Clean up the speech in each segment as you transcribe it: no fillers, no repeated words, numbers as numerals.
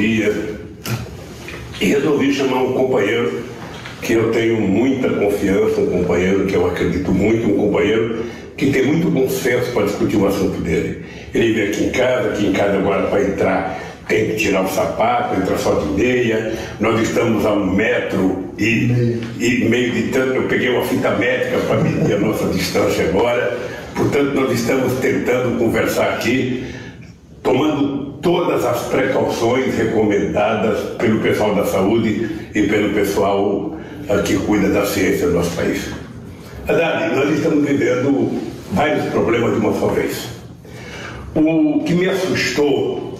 dia e resolvi chamar um companheiro que eu tenho muita confiança, um companheiro que eu acredito muito, um companheiro que tem muito bom senso para discutir o assunto dele. Ele veio aqui em casa agora para entrar tem que tirar o sapato, entrar só de meia. Nós estamos a 1,5 metro de tanto. Eu peguei uma fita métrica para medir a nossa distância agora. Portanto, nós estamos tentando conversar aqui, tomando todas as precauções recomendadas pelo pessoal da saúde e pelo pessoal que cuida da ciência do nosso país. Haddad, nós estamos vivendo vários problemas de uma só vez. O que me assustou,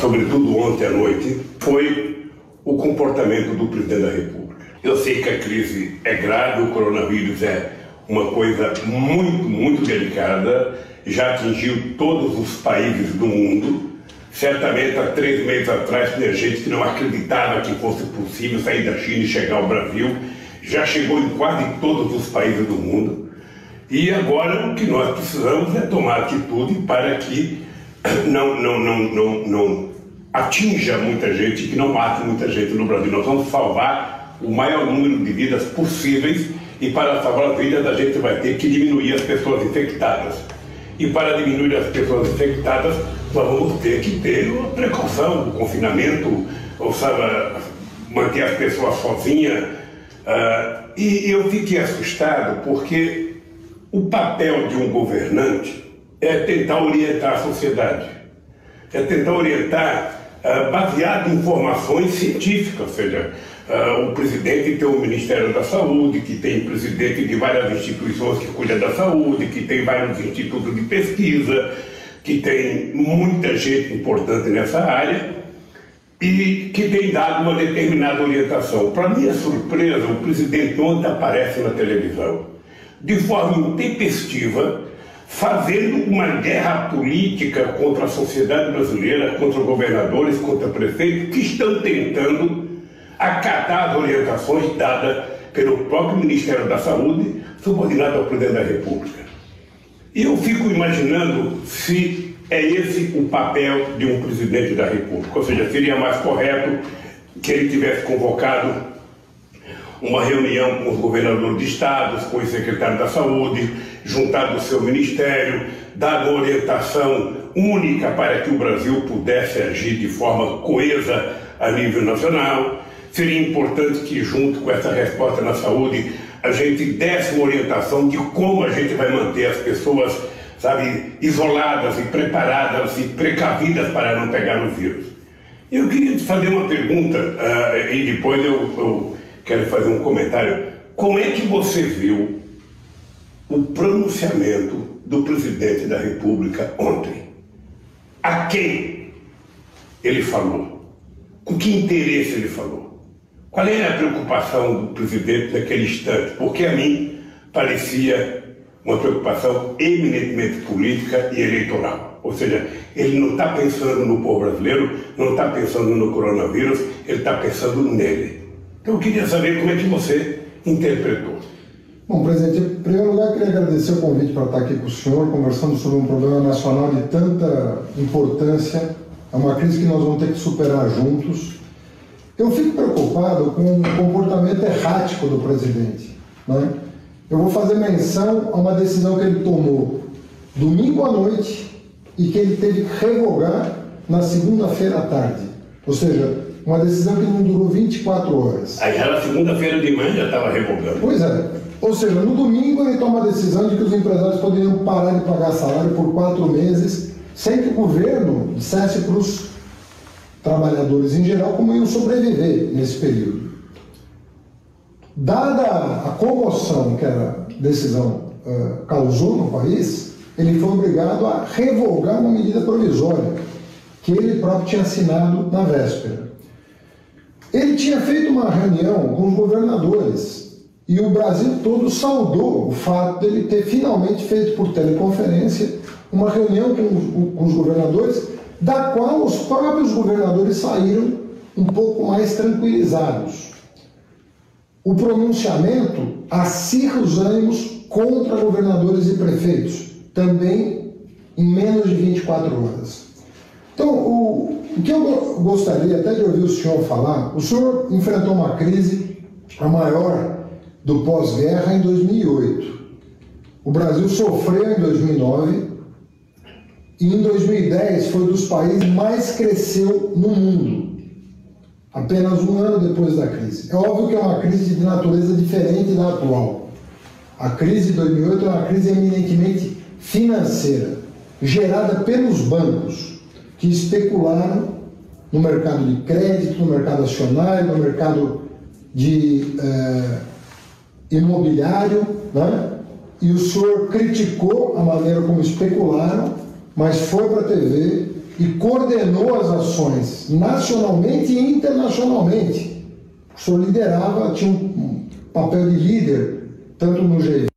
sobretudo ontem à noite, foi o comportamento do presidente da República. Eu sei que a crise é grave, o coronavírus é uma coisa muito, muito delicada, já atingiu todos os países do mundo. Certamente há 3 meses atrás tinha gente que não acreditava que fosse possível sair da China e chegar ao Brasil. Já chegou em quase todos os países do mundo. E agora o que nós precisamos é tomar atitude para que não atinja muita gente, que não mate muita gente no Brasil. Nós vamos salvar o maior número de vidas possíveis e para salvar a vida da gente vai ter que diminuir as pessoas infectadas. E para diminuir as pessoas infectadas, nós vamos ter que ter uma precaução, o confinamento, ou sabe, manter as pessoas sozinhas. E eu fiquei assustado porque o papel de um governante é tentar orientar a sociedade, é tentar orientar baseado em informações científicas, ou seja, o presidente tem o Ministério da Saúde, que tem presidente de várias instituições que cuidam da saúde, que tem vários institutos de pesquisa, que tem muita gente importante nessa área e que tem dado uma determinada orientação. Para minha surpresa, o presidente ontem aparece na televisão de forma intempestiva, fazendo uma guerra política contra a sociedade brasileira, contra governadores, contra prefeitos, que estão tentando acatar as orientações dadas pelo próprio Ministério da Saúde, subordinado ao presidente da República. E eu fico imaginando se é esse o papel de um presidente da República, ou seja, seria mais correto que ele tivesse convocado uma reunião com os governadores de estados, com o secretário da Saúde, juntado o seu ministério, dado uma orientação única para que o Brasil pudesse agir de forma coesa a nível nacional. Seria importante que, junto com essa resposta na saúde, a gente desse uma orientação de como a gente vai manter as pessoas, sabe, isoladas e preparadas e precavidas para não pegar o vírus. Eu queria te fazer uma pergunta e depois eu quero fazer um comentário. Como é que você viu o pronunciamento do presidente da República ontem? A quem ele falou? Com que interesse ele falou? Qual era a preocupação do presidente naquele instante? Porque a mim parecia uma preocupação eminentemente política e eleitoral. Ou seja, ele não está pensando no povo brasileiro, não está pensando no coronavírus, ele está pensando nele. Então eu queria saber como é que você interpretou. Bom, presidente, em primeiro lugar, eu queria agradecer o convite para estar aqui com o senhor, conversando sobre um problema nacional de tanta importância. É uma crise que nós vamos ter que superar juntos. Eu fico preocupado com o comportamento errático do presidente, né? Eu vou fazer menção a uma decisão que ele tomou domingo à noite e que ele teve que revogar na segunda-feira à tarde. Ou seja, uma decisão que não durou 24 horas. Aí já na segunda-feira de manhã já estava revogando. Pois é. Ou seja, no domingo ele toma a decisão de que os empresários poderiam parar de pagar salário por 4 meses, sem que o governo dissesse para os trabalhadores em geral como iam sobreviver nesse período. Dada a comoção que a decisão causou no país, ele foi obrigado a revogar uma medida provisória que ele próprio tinha assinado na véspera. Ele tinha feito uma reunião com os governadores e o Brasil todo saudou o fato de ele ter finalmente feito por teleconferência uma reunião com os governadores, da qual os próprios governadores saíram um pouco mais tranquilizados. O pronunciamento acirra os ânimos contra governadores e prefeitos, também em menos de 24 horas. Então, o que eu gostaria até de ouvir o senhor falar, o senhor enfrentou uma crise a maior do pós-guerra em 2008. O Brasil sofreu em 2009 e em 2010 foi dos países que mais cresceu no mundo, apenas um ano depois da crise. É óbvio que é uma crise de natureza diferente da atual. A crise de 2008 é uma crise eminentemente financeira, gerada pelos bancos, que especularam no mercado de crédito, no mercado acionário, no mercado de imobiliário, né? E o senhor criticou a maneira como especularam, mas foi para a TV e coordenou as ações nacionalmente e internacionalmente. O senhor liderava, tinha um papel de líder, tanto no G20,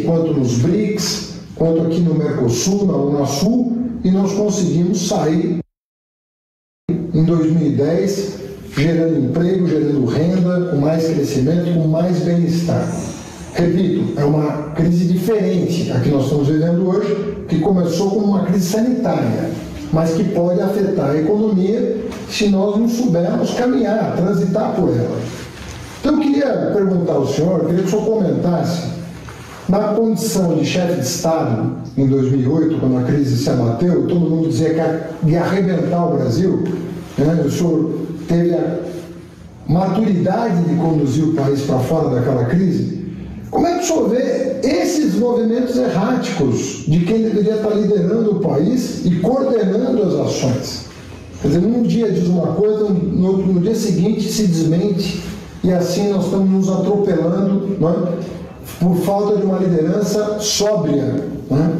quanto nos BRICS, quanto aqui no Mercosul, na Unasul, e nós conseguimos sair em 2010, gerando emprego, gerando renda, com mais crescimento, com mais bem-estar. Repito, é uma crise diferente a que nós estamos vivendo hoje, que começou como uma crise sanitária, mas que pode afetar a economia se nós não soubermos caminhar, transitar por ela. Então eu queria perguntar ao senhor, eu queria que o senhor comentasse, na condição de chefe de Estado, em 2008, quando a crise se abateu, todo mundo dizia que ia arrebentar o Brasil, né? O senhor teve a maturidade de conduzir o país para fora daquela crise. Como é que o senhor vê esses movimentos erráticos de quem deveria estar liderando o país e coordenando as ações? Quer dizer, num dia diz uma coisa, no dia seguinte se desmente, e assim nós estamos nos atropelando, não é? Por falta de uma liderança sóbria, né?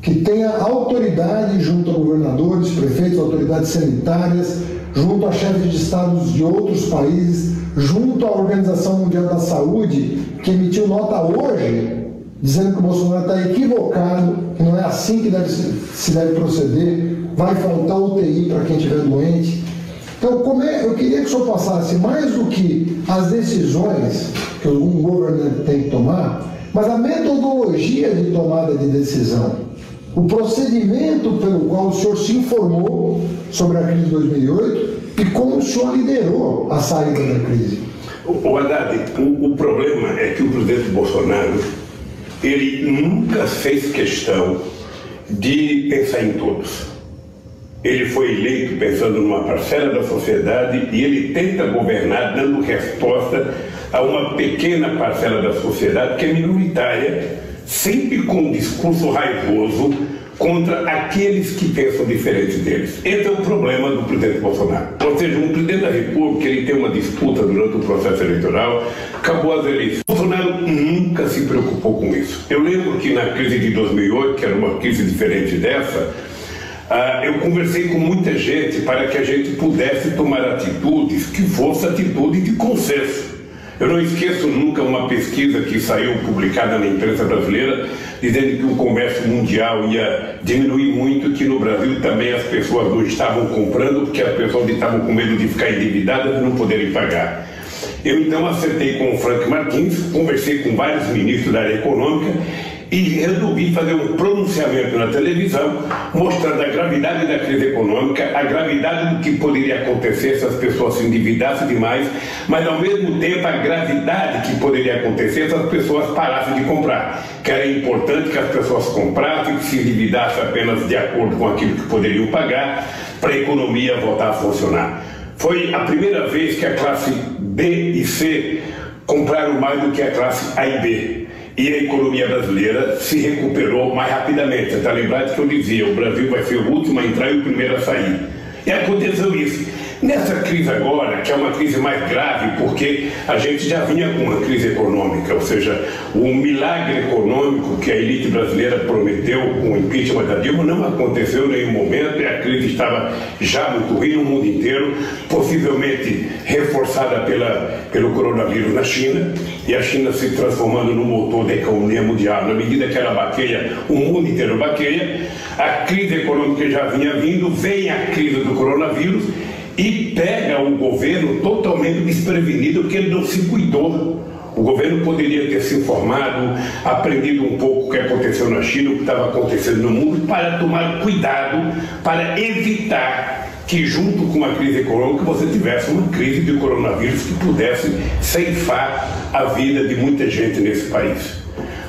Que tenha autoridade junto a governadores, prefeitos, autoridades sanitárias, junto a chefes de estados de outros países, junto à Organização Mundial da Saúde, que emitiu nota hoje, dizendo que o Bolsonaro está equivocado, que não é assim que se deve proceder, vai faltar UTI para quem estiver doente. Então, eu queria que o senhor passasse mais do que as decisões que um governante tem que tomar, mas a metodologia de tomada de decisão, o procedimento pelo qual o senhor se informou sobre a crise de 2008 e como o senhor liderou a saída da crise. Haddad, o problema é que o presidente Bolsonaro, ele nunca fez questão de pensar em todos. Ele foi eleito pensando numa parcela da sociedade e ele tenta governar dando resposta a uma pequena parcela da sociedade que é minoritária, sempre com um discurso raivoso contra aqueles que pensam diferente deles. Esse é o problema do presidente Bolsonaro. Ou seja, um presidente da República, ele tem uma disputa durante o processo eleitoral, acabou as eleições. Bolsonaro nunca se preocupou com isso. Eu lembro que na crise de 2008, que era uma crise diferente dessa, eu conversei com muita gente para que a gente pudesse tomar atitudes que fossem atitudes de consenso. Eu não esqueço nunca uma pesquisa que saiu publicada na imprensa brasileira dizendo que o comércio mundial ia diminuir muito, que no Brasil também as pessoas não estavam comprando porque as pessoas estavam com medo de ficar endividadas e não poderem pagar. Eu então acertei com o Frank Martins, conversei com vários ministros da área econômica e resolvi fazer um pronunciamento na televisão mostrando a gravidade da crise econômica, a gravidade do que poderia acontecer se as pessoas se endividassem demais, mas ao mesmo tempo a gravidade que poderia acontecer se as pessoas parassem de comprar, que era importante que as pessoas comprassem, que se endividassem apenas de acordo com aquilo que poderiam pagar, para a economia voltar a funcionar. Foi a primeira vez que a classe B e C compraram mais do que a classe A e B. E a economia brasileira se recuperou mais rapidamente. Você está lembrado que eu dizia, o Brasil vai ser o último a entrar e o primeiro a sair. E aconteceu isso. Nessa crise agora, que é uma crise mais grave, porque a gente já vinha com uma crise econômica, ou seja, o milagre econômico que a elite brasileira prometeu com o impeachment da Dilma não aconteceu em nenhum momento, e a crise estava já muito ruim no mundo inteiro, possivelmente reforçada pelo coronavírus na China, e a China se transformando no motor da economia mundial. Na medida que ela baqueia, o mundo inteiro baqueia, a crise econômica já vinha vindo, vem a crise do coronavírus, e pega o governo totalmente desprevenido, porque ele não se cuidou. O governo poderia ter se informado, aprendido um pouco o que aconteceu na China, o que estava acontecendo no mundo, para tomar cuidado, para evitar que, junto com a crise econômica, você tivesse uma crise de coronavírus que pudesse ceifar a vida de muita gente nesse país.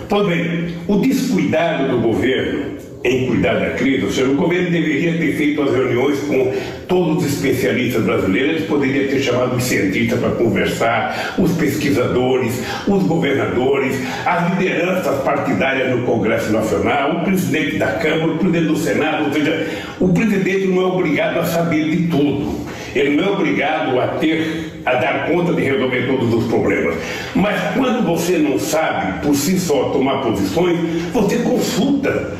Pois bem, o descuidado do governo em cuidar da crise, ou seja, o governo deveria ter feito as reuniões com todos os especialistas brasileiros, eles poderiam ter chamado os cientistas para conversar, os pesquisadores, os governadores, as lideranças partidárias no Congresso Nacional, o presidente da Câmara, o presidente do Senado, ou seja, o presidente não é obrigado a saber de tudo. Ele não é obrigado a dar conta de resolver todos os problemas. Mas quando você não sabe, por si só, tomar posições, você consulta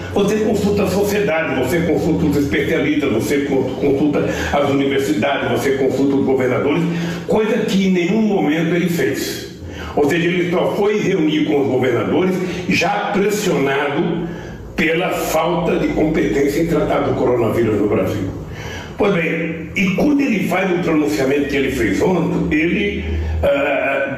a sociedade, você consulta os especialistas, você consulta as universidades, você consulta os governadores, coisa que em nenhum momento ele fez. Ou seja, ele só foi reunir com os governadores já pressionado pela falta de competência em tratar do coronavírus no Brasil. Pois bem, e quando ele faz o pronunciamento que ele fez ontem, ele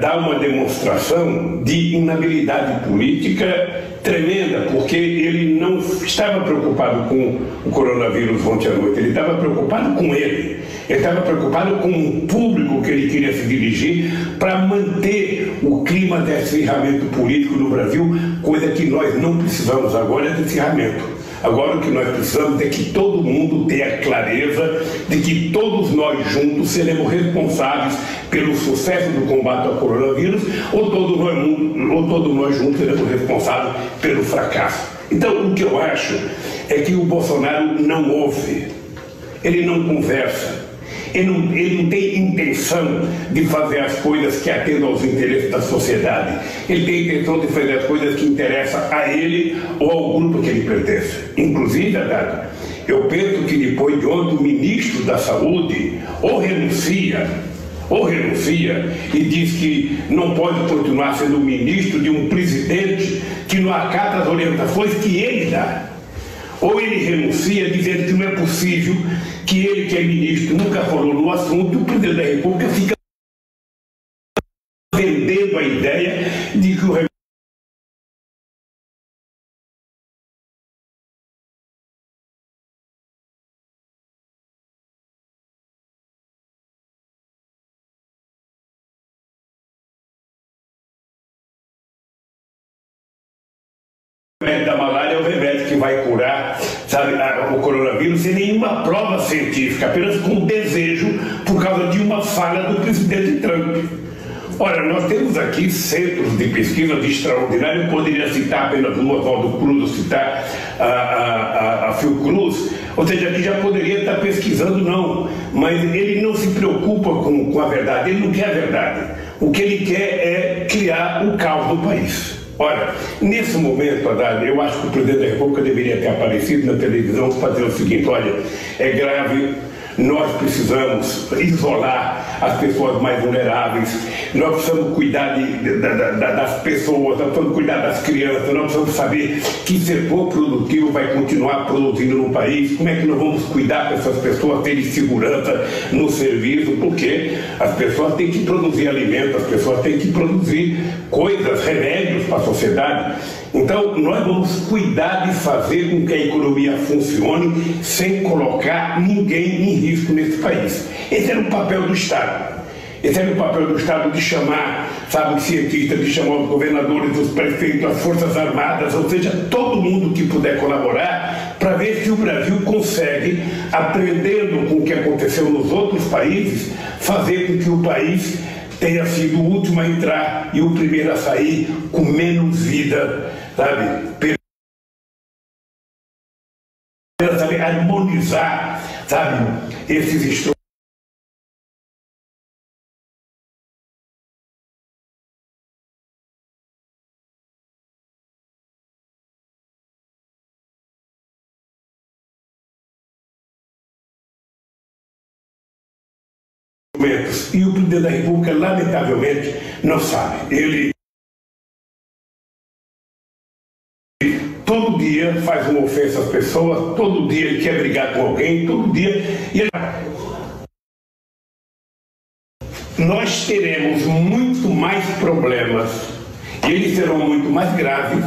dá uma demonstração de inabilidade política tremenda, porque ele não estava preocupado com o coronavírus ontem à noite, ele estava preocupado com ele estava preocupado com o público que ele queria se dirigir para manter o clima de acirramento político no Brasil, coisa que nós não precisamos agora de acirramento. Agora o que nós precisamos é que todo mundo tenha clareza de que todos nós juntos seremos responsáveis pelo sucesso do combate ao coronavírus ou todos nós juntos seremos responsáveis pelo fracasso. Então o que eu acho é que o Bolsonaro não ouve, ele não conversa, ele não tem intenção de fazer as coisas que atendam aos interesses da sociedade. Ele tem intenção de fazer as coisas que interessam a ele ou ao grupo que ele pertence. Inclusive, Haddad, eu penso que depois de ontem o ministro da Saúde ou renuncia e diz que não pode continuar sendo ministro de um presidente que não acata as orientações que ele dá. Ou ele renuncia dizendo que não é possível que ele, que é ministro, nunca falou no assunto, e o presidente da República fica vendendo a ideia de que o remédio da malária é o remédio que vai curar, sabe, o coronavírus sem nenhuma prova científica, apenas com desejo por causa de uma falha do presidente Trump. Ora, nós temos aqui centros de pesquisa de extraordinário, eu poderia citar apenas o Oswaldo Cruz, ou citar a Fiocruz, ou seja, ele já poderia estar pesquisando, não, mas ele não se preocupa com a verdade, ele não quer a verdade. O que ele quer é criar o caos no país. Ora, nesse momento, Haddad, eu acho que o presidente da República deveria ter aparecido na televisão para dizer o seguinte: olha, é grave, nós precisamos isolar as pessoas mais vulneráveis, nós precisamos cuidar das pessoas, nós precisamos cuidar das crianças, nós precisamos saber que setor produtivo vai continuar produzindo no país, como é que nós vamos cuidar dessas pessoas terem segurança no serviço, porque as pessoas têm que produzir alimentos, as pessoas têm que produzir coisas, remédios para a sociedade. Então, nós vamos cuidar de fazer com que a economia funcione sem colocar ninguém em risco nesse país. Esse era o papel do Estado. Esse era o papel do Estado, de chamar, sabe, os cientistas, de chamar os governadores, os prefeitos, as Forças Armadas, ou seja, todo mundo que puder colaborar para ver se o Brasil consegue, aprendendo com o que aconteceu nos outros países, fazer com que o país tenha sido o último a entrar e o primeiro a sair com menos vida, sabe, harmonizar, sabe, esses instrumentos. E o presidente da República, lamentavelmente, não sabe. Ele todo dia faz uma ofensa às pessoas, todo dia ele quer brigar com alguém, todo dia. E ele nós teremos muito mais problemas, e eles serão muito mais graves,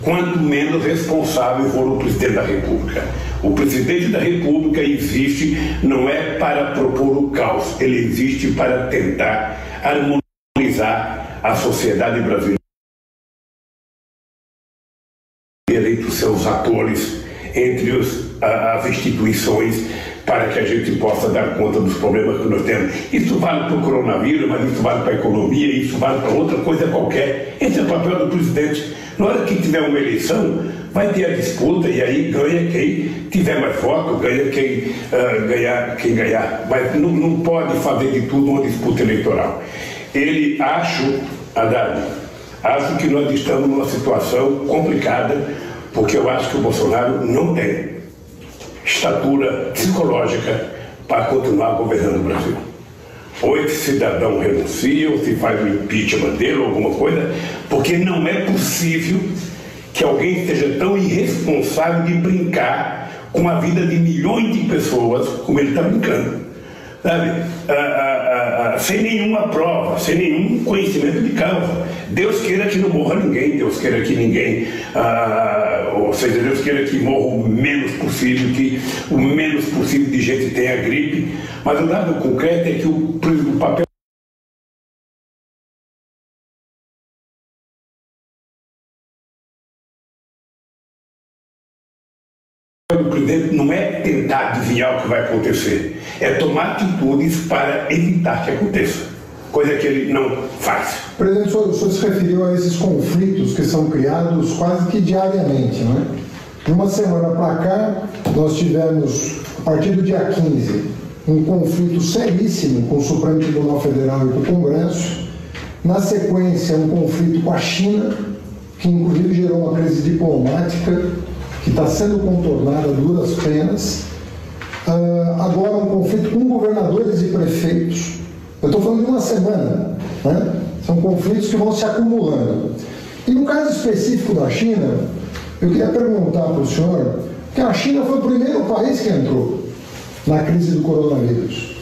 quanto menos responsável for o presidente da República. O presidente da República existe não é para propor o caos, ele existe para tentar harmonizar a sociedade brasileira entre os seus atores, entre as instituições, para que a gente possa dar conta dos problemas que nós temos. Isso vale para o coronavírus, mas isso vale para a economia, isso vale para outra coisa qualquer. Esse é o papel do presidente. Na hora que tiver uma eleição, vai ter a disputa e aí ganha quem tiver mais voto, ganha quem ganhar. Mas não pode fazer de tudo uma disputa eleitoral. Acho que nós estamos numa situação complicada, porque eu acho que o Bolsonaro não tem estatura psicológica para continuar governando o Brasil. Ou esse cidadão renuncia, ou se faz o impeachment dele, ou alguma coisa, porque não é possível que alguém esteja tão irresponsável de brincar com a vida de milhões de pessoas como ele está brincando. Sabe? Sem nenhuma prova, sem nenhum conhecimento de causa. Deus queira que não morra ninguém, Deus queira que ninguém, ou seja, Deus queira que morra o menos possível, que o menos possível de gente tenha gripe, mas o dado concreto é que o papel do presidente não é tentar adivinhar o que vai acontecer, é tomar atitudes para evitar que aconteça, coisa que ele não faz. Presidente, o senhor se referiu a esses conflitos que são criados quase que diariamente, não é? De uma semana para cá, nós tivemos, a partir do dia 15, um conflito seríssimo com o Supremo Tribunal Federal e com o Congresso. Na sequência, um conflito com a China, que inclusive gerou uma crise diplomática que está sendo contornada a duras penas. Agora um conflito com governadores e prefeitos. Eu estou falando de uma semana, né? São conflitos que vão se acumulando. E no caso específico da China, eu queria perguntar para o senhor, que a China foi o primeiro país que entrou na crise do coronavírus.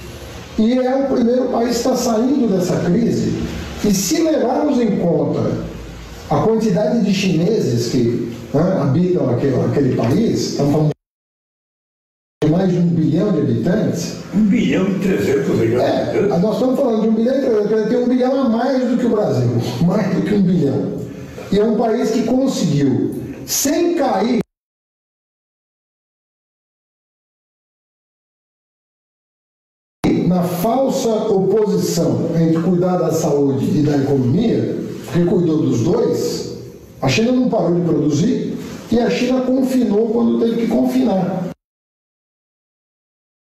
E é o primeiro país que está saindo dessa crise. E se levarmos em conta a quantidade de chineses que habitam aquele país, estamos falando de mais de 1 bilhão de habitantes. 1 bilhão e 300 milhões. Nós estamos falando de 1 bilhão e 300, tem 1 bilhão a mais do que o Brasil, mais do que 1 bilhão. E é um país que conseguiu, sem cair na falsa oposição entre cuidar da saúde e da economia, porque cuidou dos dois. A China não parou de produzir e a China confinou quando teve que confinar.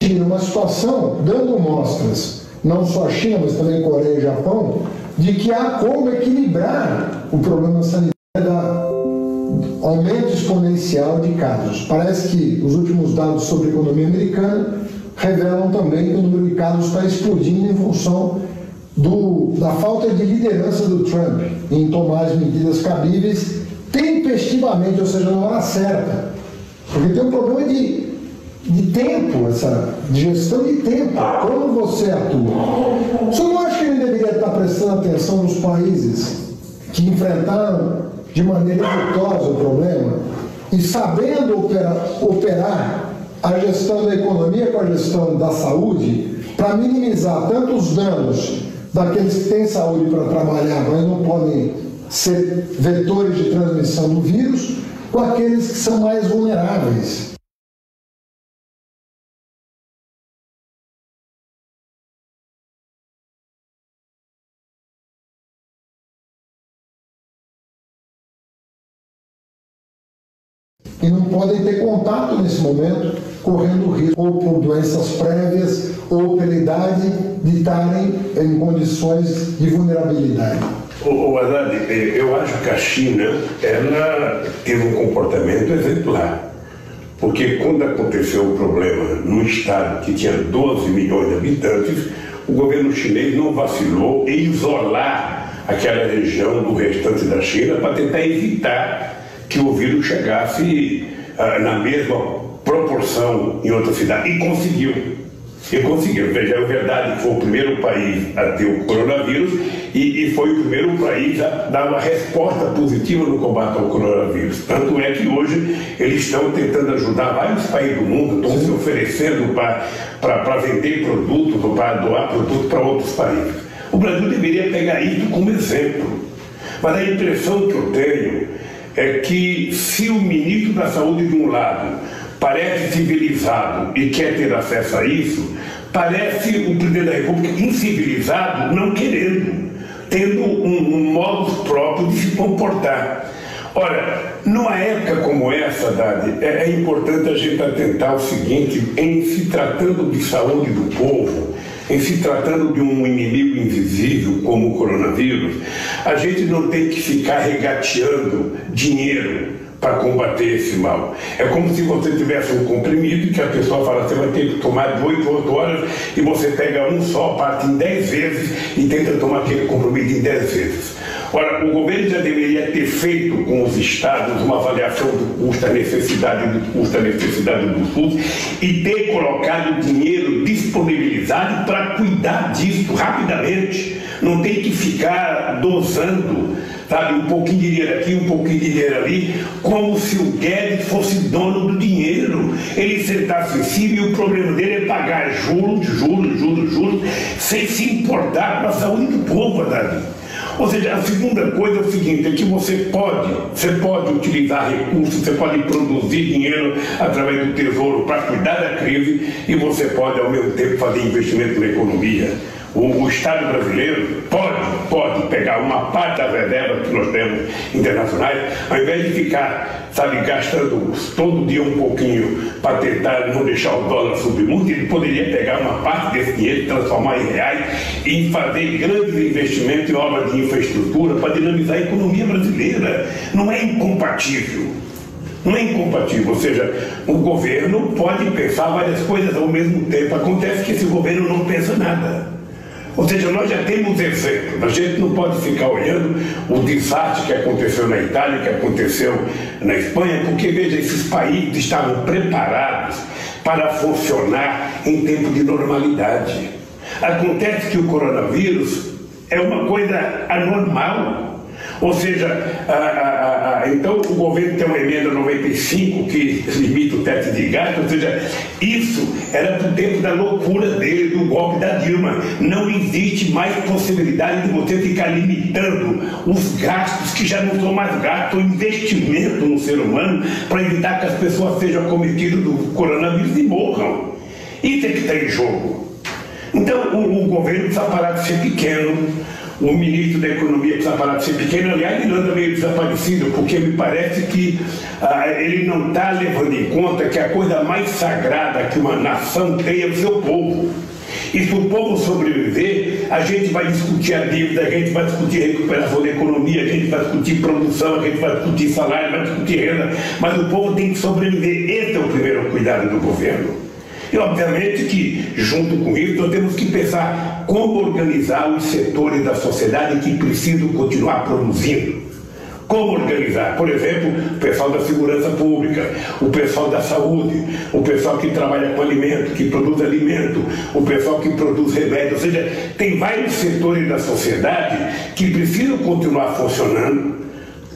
Uma situação dando mostras, não só a China, mas também Coreia e Japão, de que há como equilibrar o problema sanitário do aumento exponencial de casos. Parece que os últimos dados sobre a economia americana revelam também que o número de casos está explodindo em função da falta de liderança do Trump em tomar as medidas cabíveis tempestivamente, ou seja, na hora certa. Porque tem um problema de tempo, essa gestão de tempo, como você atua. O senhor não acha que ele deveria estar prestando atenção nos países que enfrentaram de maneira exitosa o problema e sabendo operar a gestão da economia com a gestão da saúde para minimizar tanto os danos daqueles que têm saúde para trabalhar, mas não podem ser vetores de transmissão do vírus, com aqueles que são mais vulneráveis? E não podem ter contato nesse momento, correndo risco, ou por doenças prévias, ou pela idade, de estarem em condições de vulnerabilidade. Haddad, eu acho que a China, ela teve um comportamento exemplar. Porque quando aconteceu o problema no estado que tinha 12 milhões de habitantes, o governo chinês não vacilou em isolar aquela região do restante da China para tentar evitar que o vírus chegasse na mesma proporção em outra cidade, e conseguiu. E conseguiram. Veja, é verdade que foi o primeiro país a ter o coronavírus e foi o primeiro país a dar uma resposta positiva no combate ao coronavírus. Tanto é que hoje eles estão tentando ajudar vários países do mundo, estão se oferecendo para vender produtos ou para doar produtos para outros países. O Brasil deveria pegar isso como exemplo. Mas a impressão que eu tenho é que se o ministro da Saúde de um lado parece civilizado e quer ter acesso a isso, parece o presidente da República incivilizado, não querendo, tendo um modo próprio de se comportar. Ora, numa época como essa, Dade, é importante a gente atentar o seguinte: em se tratando de saúde do povo, em se tratando de um inimigo invisível como o coronavírus, a gente não tem que ficar regateando dinheiro para combater esse mal. É como se você tivesse um comprimido que a pessoa fala, você vai ter que tomar de 8 a 8 horas e você pega um só, parte em 10 vezes e tenta tomar aquele comprimido em 10 vezes. Ora, o governo já deveria ter feito com os estados uma avaliação do custo-necessidade do SUS e ter colocado dinheiro disponibilizado para cuidar disso rapidamente. Não tem que ficar dosando, sabe, um pouquinho de dinheiro aqui, um pouquinho de dinheiro ali, como se o Guedes fosse dono do dinheiro. Ele sentasse em cima e o problema dele é pagar juros, sem se importar com a saúde do povo, Davi. Ou seja, a segunda coisa é o seguinte, é que você pode utilizar recursos, você pode produzir dinheiro através do Tesouro para cuidar da crise e você pode, ao mesmo tempo, fazer investimento na economia. O Estado brasileiro pode pegar uma parte das reservas que nós temos internacionais, ao invés de ficar, sabe, gastando todo dia um pouquinho para tentar não deixar o dólar subir muito, ele poderia pegar uma parte desse dinheiro, transformar em reais e fazer grandes investimentos em obras de infraestrutura para dinamizar a economia brasileira. Não é incompatível. Não é incompatível, ou seja, o governo pode pensar várias coisas ao mesmo tempo. Acontece que esse governo não pensa nada. Ou seja, nós já temos exemplos, a gente não pode ficar olhando o desastre que aconteceu na Itália, que aconteceu na Espanha, porque, veja, esses países estavam preparados para funcionar em tempo de normalidade. Acontece que o coronavírus é uma coisa anormal. Ou seja, então o governo tem uma emenda 95 que limita o teto de gasto, ou seja, isso era do tempo da loucura dele, do golpe da Dilma. Não existe mais possibilidade de você ficar limitando os gastos que já não são mais gastos, o investimento no ser humano para evitar que as pessoas sejam acometidas do coronavírus e morram. Isso é que está em jogo. Então o governo precisa parar de ser pequeno. O ministro da Economia precisa parar de ser pequeno. Aliás, ele anda meio desaparecido, porque me parece que ele não está levando em conta que a coisa mais sagrada que uma nação tem é o seu povo. E se o povo sobreviver, a gente vai discutir a dívida, a gente vai discutir a recuperação da economia, a gente vai discutir produção, a gente vai discutir salário, vai discutir renda, mas o povo tem que sobreviver. Esse é o primeiro cuidado do governo. E, obviamente, que, junto com isso, nós temos que pensar como organizar os setores da sociedade que precisam continuar produzindo. Como organizar? Por exemplo, o pessoal da segurança pública, o pessoal da saúde, o pessoal que trabalha com alimento, que produz alimento, o pessoal que produz remédio. Ou seja, tem vários setores da sociedade que precisam continuar funcionando,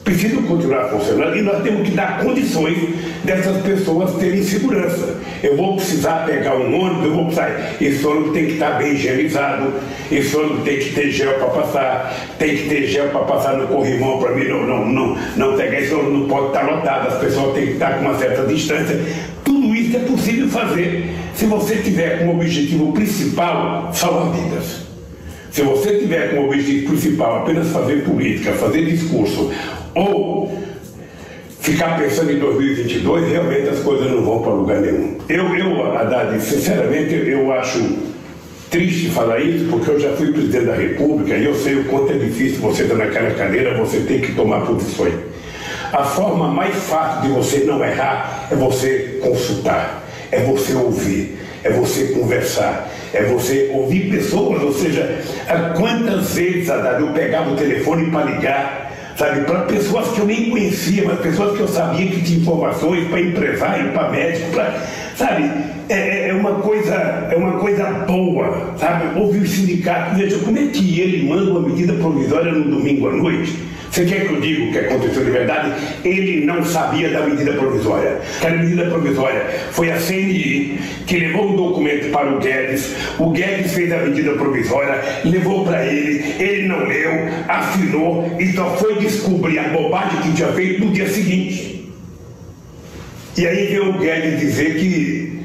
e nós temos que dar condições dessas pessoas terem segurança. Eu vou precisar pegar um ônibus, eu vou precisar, esse ônibus tem que estar bem higienizado, esse ônibus tem que ter gel para passar, tem que ter gel para passar no corrimão para mim, não pegar esse ônibus, não pode estar lotado, as pessoas têm que estar com uma certa distância. Tudo isso é possível fazer se você tiver como objetivo principal salvar vidas. Se você tiver como objetivo principal apenas fazer política, fazer discurso, ou ficar pensando em 2022, realmente as coisas não vão para lugar nenhum. Haddad, sinceramente, eu acho triste falar isso, porque eu já fui presidente da República e eu sei o quanto é difícil você estar naquela cadeira, você tem que tomar posições. A forma mais fácil de você não errar é você consultar, é você ouvir, é você conversar, é você ouvir pessoas. Ou seja, quantas vezes, Haddad, eu pegava o telefone para ligar, sabe, para pessoas que eu nem conhecia, mas pessoas que eu sabia que tinham informações, para empresário, para médico, sabe, é uma coisa boa, sabe? Houve o sindicato, veja, como é que ele manda uma medida provisória no domingo à noite? Você quer que eu diga o que aconteceu de verdade? Ele não sabia da medida provisória. Aquela medida provisória foi a CNI que levou um documento para o Guedes fez a medida provisória, levou para ele não leu, assinou e só foi descobrir a bobagem que tinha feito no dia seguinte. E aí veio o Guedes dizer que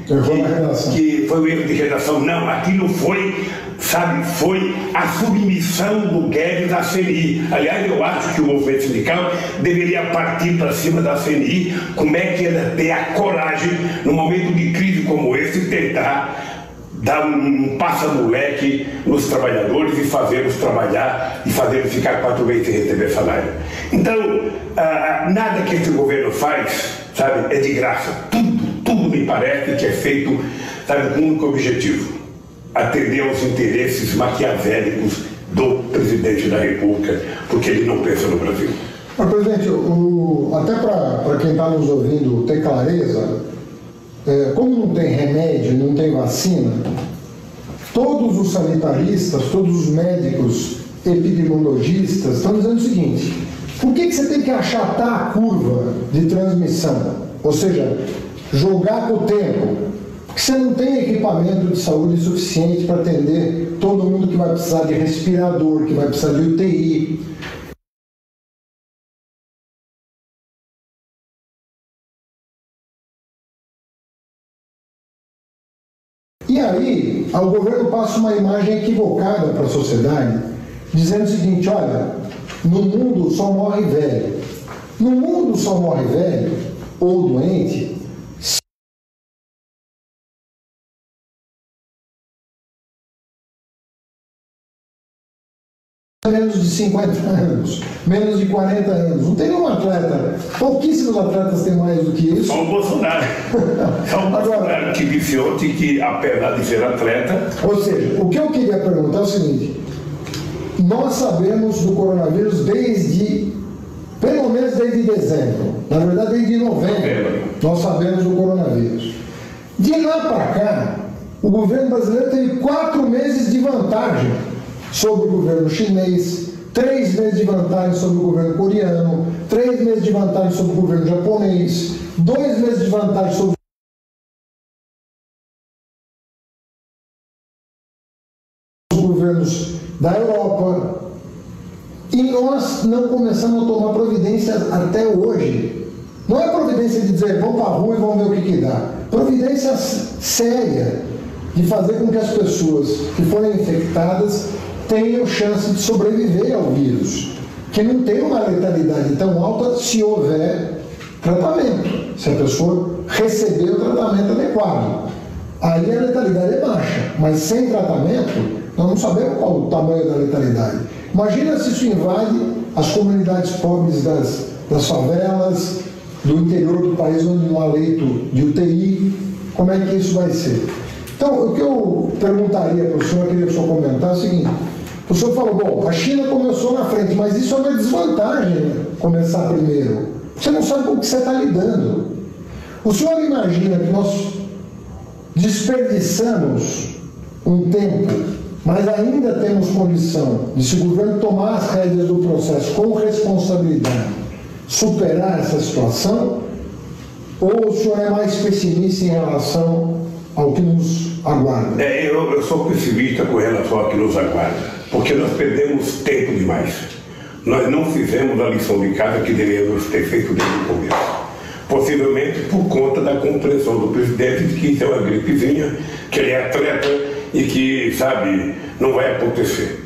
foi um erro de redação. Não, aquilo foi, sabe, foi a submissão do Guedes à CNI. Aliás, eu acho que o movimento sindical deveria partir para cima da CNI, como é que ia ter a coragem, num momento de crise como esse, tentar dar um passa-moleque nos trabalhadores e fazê-los trabalhar e fazê-los ficar 4 meses sem receber salário. Então, nada que esse governo faz, sabe, é de graça. Tudo me parece que é feito, sabe, com um único objetivo: atender aos interesses maquiavélicos do presidente da República, porque ele não pensa no Brasil. Mas, presidente, até para quem está nos ouvindo ter clareza, como não tem remédio, não tem vacina, todos os sanitaristas, todos os médicos epidemiologistas estão dizendo o seguinte: por que você tem que achatar a curva de transmissão? Ou seja, jogar com o tempo. Porque você não tem equipamento de saúde suficiente para atender todo mundo que vai precisar de respirador, que vai precisar de UTI. E aí, o governo passa uma imagem equivocada para a sociedade, dizendo o seguinte: olha, no mundo só morre velho. No mundo só morre velho ou doente menos de 50 anos, menos de 40 anos. Não tem nenhum atleta, pouquíssimos atletas têm mais do que isso. Só o Bolsonaro. Só o Bolsonaro que viciou, que apesar de ser atleta... Ou seja, o que eu queria perguntar é o seguinte: nós sabemos do coronavírus pelo menos desde dezembro, na verdade desde novembro, nós sabemos do coronavírus. De lá para cá, o governo brasileiro teve 4 meses de vantagem sobre o governo chinês, 3 meses de vantagem sobre o governo coreano, 3 meses de vantagem sobre o governo japonês, 2 meses de vantagem sobre os governos da Europa. E nós não começamos a tomar providências até hoje. Não é providência de dizer vamos para a rua e vamos ver o que dá. Providência séria de fazer com que as pessoas que forem infectadas tenham chance de sobreviver ao vírus, que não tem uma letalidade tão alta se houver tratamento, se a pessoa receber o tratamento adequado. Aí a letalidade é baixa, mas sem tratamento nós não sabemos qual o tamanho da letalidade. Imagina se isso invade as comunidades pobres das favelas, do interior do país onde não há leito de UTI, como é que isso vai ser? Então, o que eu perguntaria para o senhor, eu queria que o senhor comentasse, é o seguinte: o senhor falou, bom, a China começou na frente, mas isso é uma desvantagem, né? Começar primeiro. Você não sabe com o que você está lidando. O senhor imagina que nós desperdiçamos um tempo, mas ainda temos condição de, se o governo tomar as rédeas do processo com responsabilidade, superar essa situação? Ou o senhor é mais pessimista em relação ao que nos aguarda? Eu sou pessimista com relação ao que nos aguarda, porque nós perdemos tempo demais. Nós não fizemos a lição de casa que deveríamos ter feito desde o começo. Possivelmente por conta da compreensão do presidente de que isso é uma gripezinha, que ele é atleta e que, sabe, não vai acontecer.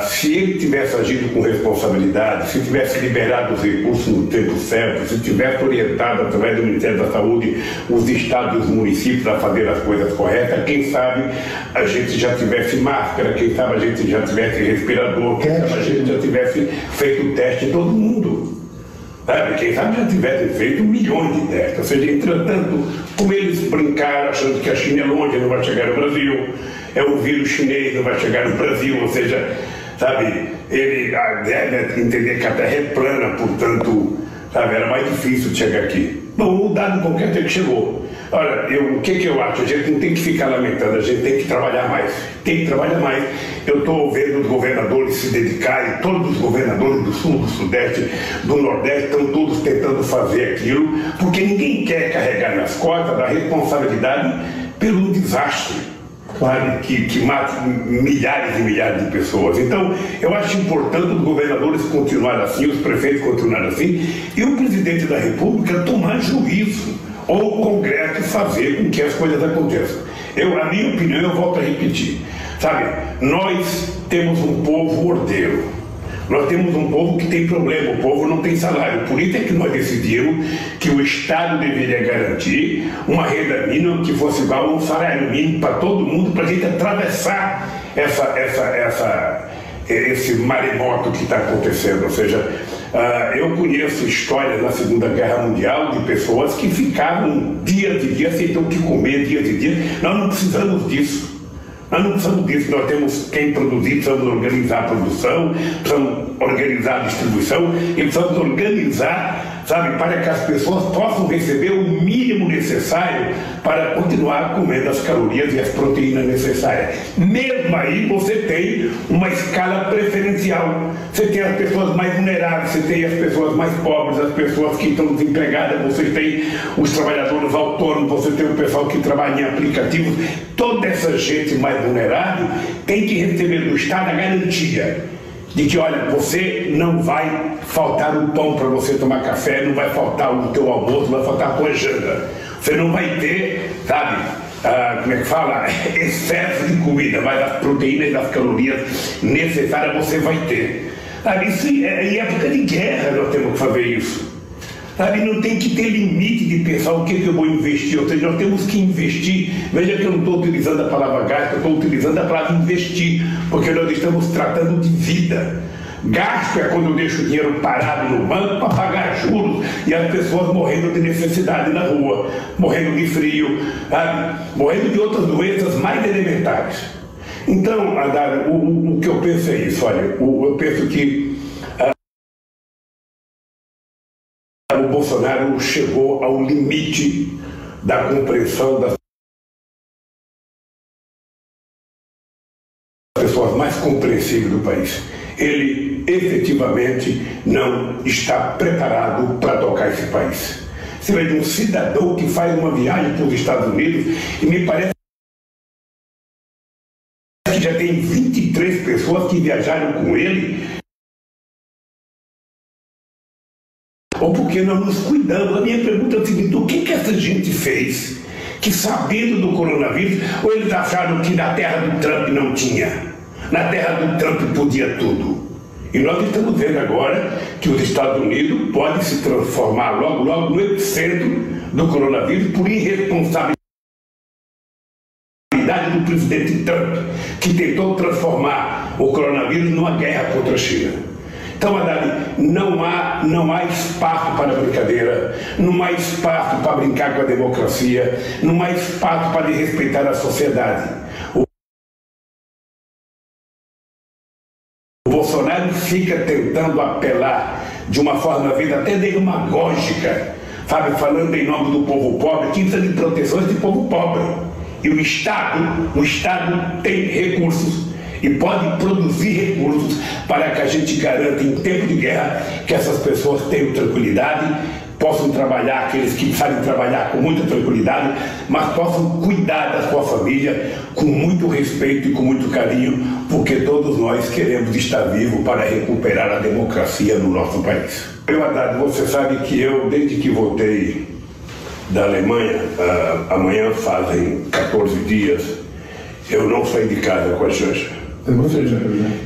Se ele tivesse agido com responsabilidade, se tivesse liberado os recursos no tempo certo, se tivesse orientado através do Ministério da Saúde os estados e os municípios a fazer as coisas corretas, quem sabe a gente já tivesse máscara, quem sabe a gente já tivesse respirador, quem sabe a gente já tivesse feito o teste em todo mundo. Sabe? Quem sabe já tivessem feito milhões de testes. Ou seja, entretanto, como eles brincaram achando que a China é longe, não vai chegar no Brasil, é um vírus chinês, não vai chegar no Brasil, ou seja, sabe, ele deve entender que a Terra é plana, portanto, sabe, era mais difícil de chegar aqui. Bom, o dado concreto é que chegou. Olha, o que eu acho? A gente não tem que ficar lamentando, a gente tem que trabalhar mais. Tem que trabalhar mais. Eu estou vendo os governadores se dedicarem, todos os governadores do Sul, do Sudeste, do Nordeste, estão todos tentando fazer aquilo, porque ninguém quer carregar nas costas a responsabilidade pelo desastre, sabe, que mata milhares e milhares de pessoas. Então, eu acho importante os governadores continuarem assim, os prefeitos continuarem assim, e o presidente da República tomar juízo, ou o Congresso fazer com que as coisas aconteçam. A minha opinião, eu volto a repetir, sabe, nós temos um povo ordeiro, nós temos um povo que tem problema, o povo não tem salário, por isso é que nós decidimos que o Estado deveria garantir uma renda mínima que fosse igual a um salário mínimo para todo mundo, para a gente atravessar esse maremoto que está acontecendo. Ou seja, eu conheço histórias na Segunda Guerra Mundial de pessoas que ficavam dias e dias sem ter o que comer, dias e dias. Nós não precisamos disso. Nós não precisamos disso. Nós temos quem produzir, precisamos organizar a produção, precisamos organizar a distribuição e precisamos organizar, sabe, para que as pessoas possam receber o mínimo necessário para continuar comendo as calorias e as proteínas necessárias. Mesmo aí você tem uma escala preferencial. Você tem as pessoas mais vulneráveis, você tem as pessoas mais pobres, as pessoas que estão desempregadas, você tem os trabalhadores autônomos, você tem o pessoal que trabalha em aplicativos. Toda essa gente mais vulnerável tem que receber do Estado a garantia de que, olha, você não vai faltar o pão para você tomar café, não vai faltar o teu almoço, não vai faltar a tua janta. Você não vai ter, sabe, como é que fala, excesso de comida, mas as proteínas e as calorias necessárias você vai ter. Sabe, isso em época de guerra nós temos que fazer isso. Sabe, não tem que ter limite de pensar o que eu vou investir, ou seja, nós temos que investir. Veja que eu não estou utilizando a palavra gasto, eu estou utilizando a palavra investir, porque nós estamos tratando de vida. Gasto é quando eu deixo o dinheiro parado no banco para pagar juros e as pessoas morrendo de necessidade na rua, morrendo de frio, sabe? Morrendo de outras doenças mais elementares. Então, Haddad, o que eu penso é isso, olha, eu penso que o Bolsonaro chegou ao limite da compreensão das pessoas mais compreensíveis do país. Ele efetivamente não está preparado para tocar esse país. Você vê de um cidadão que faz uma viagem para os Estados Unidos e me parece que já tem 23 pessoas que viajaram com ele. Ou porque nós nos cuidamos. A minha pergunta é o seguinte: o que essa gente fez que, sabendo do coronavírus, ou eles acharam que na terra do Trump não tinha? Na terra do Trump podia tudo. E nós estamos vendo agora que os Estados Unidos podem se transformar logo, logo no epicentro do coronavírus por irresponsabilidade do presidente Trump, que tentou transformar o coronavírus numa guerra contra a China. Então, Haddad, não há espaço para brincadeira, não há espaço para brincar com a democracia, não há espaço para desrespeitar a sociedade. O Bolsonaro fica tentando apelar de uma forma até demagógica, sabe, falando em nome do povo pobre, que precisa de proteção desse povo pobre. E o Estado tem recursos e pode produzir recursos para que a gente garanta, em tempo de guerra, que essas pessoas tenham tranquilidade, possam trabalhar, aqueles que sabem trabalhar com muita tranquilidade, mas possam cuidar da sua família com muito respeito e com muito carinho, porque todos nós queremos estar vivos para recuperar a democracia no nosso país. Haddad, você sabe que eu, desde que voltei da Alemanha, amanhã fazem 14 dias, eu não saí de casa com a Janja. Ou seja,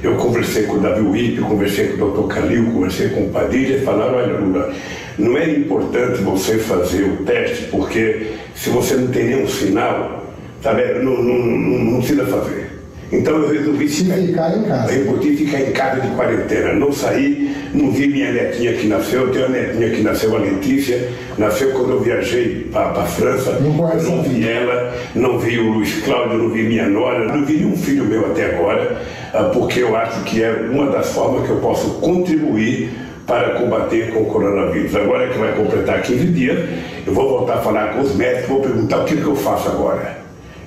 eu conversei com o Davi Wipp, conversei com o Dr. Calil, conversei com o Padilha e falaram: olha, Lula, não é importante você fazer o teste, porque se você não tem nenhum sinal, sabe, não precisa fazer. Então eu resolvi ficar em casa. Eu podia ficar em casa de quarentena, não sair, não vi minha netinha que nasceu. Eu tenho uma netinha que nasceu, a Letícia, nasceu quando eu viajei para a França. Eu não vi ela, não vi o Luiz Cláudio, não vi minha nora, não vi nenhum filho meu até agora, porque eu acho que é uma das formas que eu posso contribuir para combater com o coronavírus. Agora que vai completar 15 dias, eu vou voltar a falar com os médicos, vou perguntar o que eu faço agora.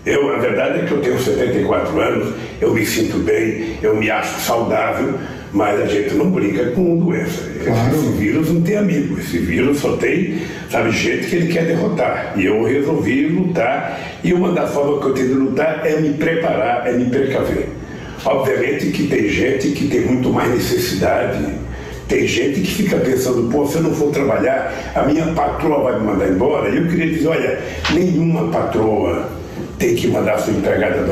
A verdade é que eu tenho 74 anos, eu me sinto bem, eu me acho saudável, mas a gente não brinca com doença. Claro. Esse vírus não tem amigo, esse vírus só tem, sabe, gente que ele quer derrotar. E eu resolvi lutar, e uma das formas que eu tenho de lutar é me preparar, é me precaver. Obviamente que tem gente que tem muito mais necessidade, tem gente que fica pensando, pô, se eu não for trabalhar, a minha patroa vai me mandar embora. E eu queria dizer, olha, nenhuma patroa tem que mandar sua empregada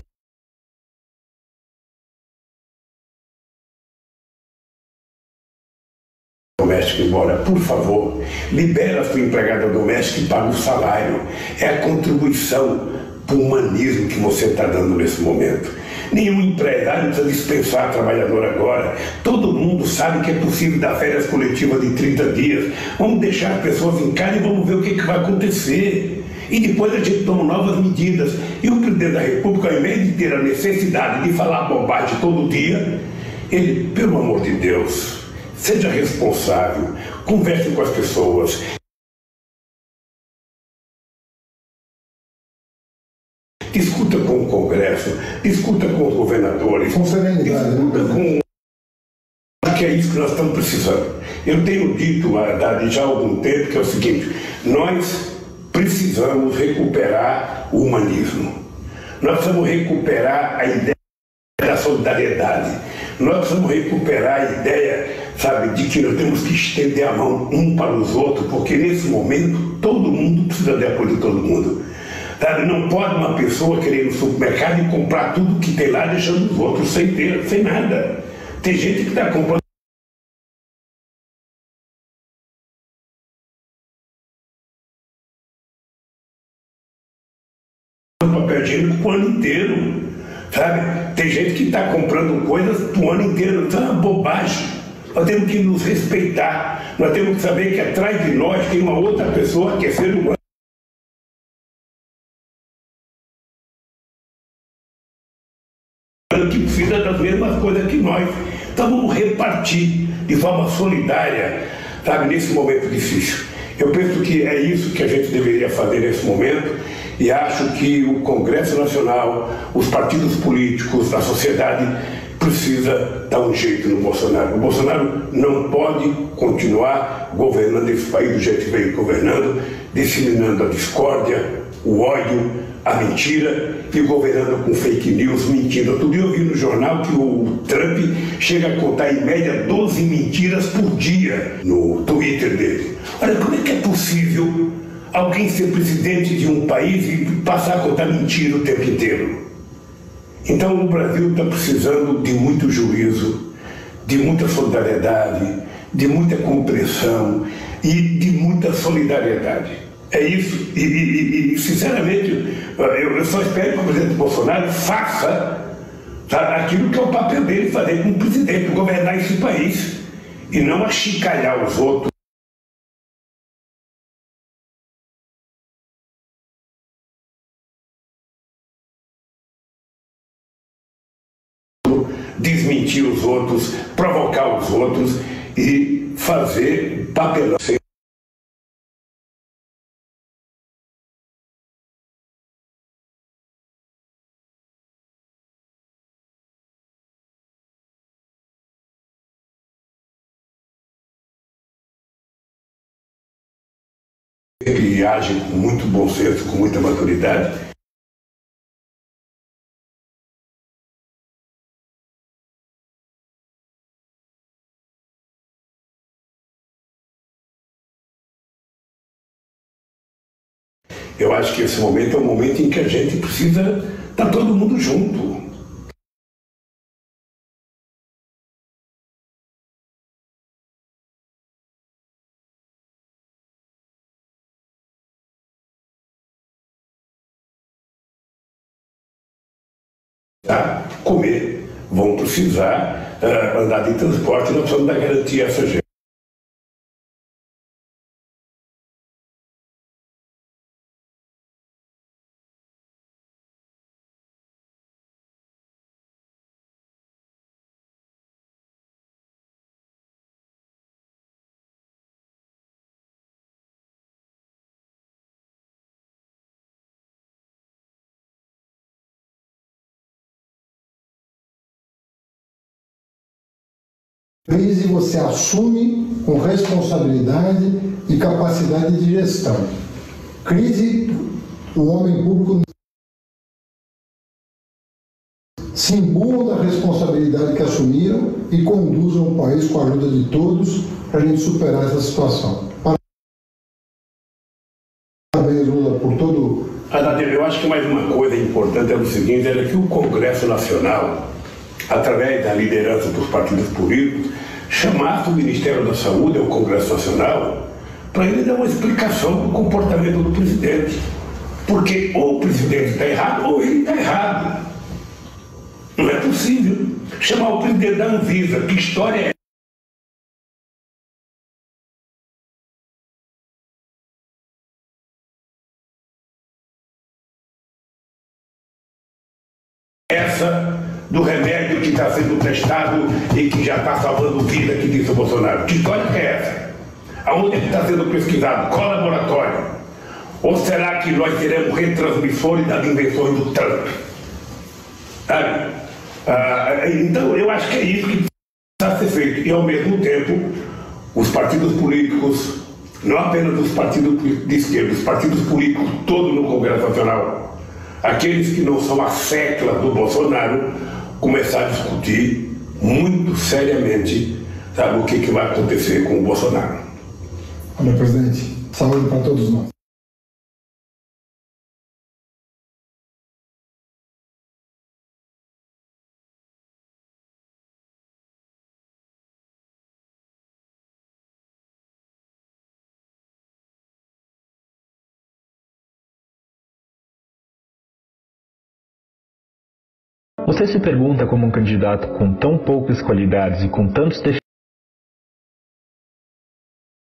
doméstica embora. Por favor, libera a sua empregada doméstica e paga o salário. É a contribuição para o humanismo que você está dando nesse momento. Nenhum empresário precisa dispensar trabalhador agora. Todo mundo sabe que é possível dar férias coletivas de 30 dias. Vamos deixar as pessoas em casa e vamos ver o que vai acontecer. E depois a gente toma novas medidas. E o presidente da República, ao invés de ter a necessidade de falar bobagem todo dia, ele, pelo amor de Deus, seja responsável, converse com as pessoas. Discuta com o Congresso, discuta com os governadores, discuta com... que é isso que nós estamos precisando. Eu tenho dito já há algum tempo que é o seguinte, nós precisamos recuperar o humanismo. Nós precisamos recuperar a ideia da solidariedade. Nós precisamos recuperar a ideia, sabe, de que nós temos que estender a mão um para os outros, porque nesse momento todo mundo precisa de apoio de todo mundo. Sabe, não pode uma pessoa querer ir no supermercado e comprar tudo que tem lá, deixando os outros sem nada. Tem gente que está comprando papel higiênico para o ano inteiro, sabe? Tem gente que está comprando coisas para o ano inteiro. Isso é uma bobagem. Nós temos que nos respeitar. Nós temos que saber que atrás de nós tem uma outra pessoa que é ser humano, que precisa das mesmas coisas que nós. Então vamos repartir de forma solidária, sabe, nesse momento difícil. Eu penso que é isso que a gente deveria fazer nesse momento e acho que o Congresso Nacional, os partidos políticos, a sociedade precisa dar um jeito no Bolsonaro. O Bolsonaro não pode continuar governando esse país do jeito que veio governando, disseminando a discórdia, o ódio, a mentira e governando com fake news, mentindo. Outro dia eu vi no jornal que o Trump chega a contar em média 12 mentiras por dia no Twitter dele. Olha, como é que é possível alguém ser presidente de um país e passar a contar mentira o tempo inteiro? Então o Brasil está precisando de muito juízo, de muita solidariedade, de muita compreensão e de muita solidariedade. É isso, e sinceramente, eu só espero que o presidente Bolsonaro faça, sabe, aquilo que é o papel dele fazer como presidente, governar esse país, e não achincalhar os outros, desmentir os outros, provocar os outros e fazer papelão que age com muito bom senso, com muita maturidade. Eu acho que esse momento é um momento em que a gente precisa estar todo mundo junto. Comer, vão precisar andar de transporte, nós precisamos dar garantia a essa gente. Crise você assume com responsabilidade e capacidade de gestão. Crise, o homem público se imbuam da responsabilidade que assumiram e conduzam o país com a ajuda de todos para a gente superar essa situação. Parabéns, Lula, por todo... Eu acho que mais uma coisa importante é o seguinte, é que o Congresso Nacional, através da liderança dos partidos políticos, chamasse o Ministério da Saúde ao Congresso Nacional para ele dar uma explicação do comportamento do presidente. Porque ou o presidente está errado ou ele está errado. Não é possível chamar o presidente da Anvisa. Que história é essa do remédio que está sendo testado e que já está salvando vida, que disse o Bolsonaro? Que história que é essa? Aonde está sendo pesquisado? Qual laboratório? Ou será que nós seremos retransmissores das invenções do Trump? Então eu acho que é isso que precisa ser feito. E ao mesmo tempo, os partidos políticos, não apenas os partidos de esquerda, os partidos políticos todos no Congresso Nacional, aqueles que não são a secla do Bolsonaro, começar a discutir muito seriamente, sabe, o que vai acontecer com o Bolsonaro. Olha, presidente, saúde para todos nós. Você se pergunta como um candidato com tão poucas qualidades e com tantos defeitos